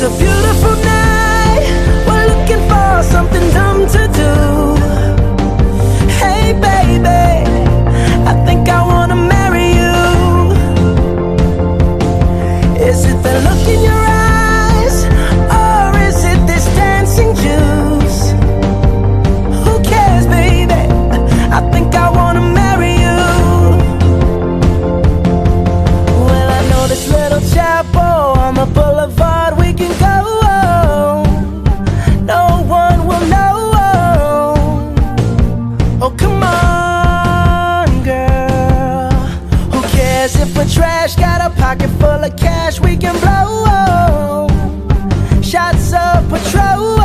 a beautiful night, we're looking for something dumb to do. Hey baby, I think I wanna marry you. Is it the look in your eyes, or is it this dancing juice? Who cares, baby? I think I wanna marry you. Well, I know this little chapel on the boulevard we can go. No one will know. Oh, come on, girl. Who cares if we're trash? Got a pocket full of cash we can blow. Shots of Patrol.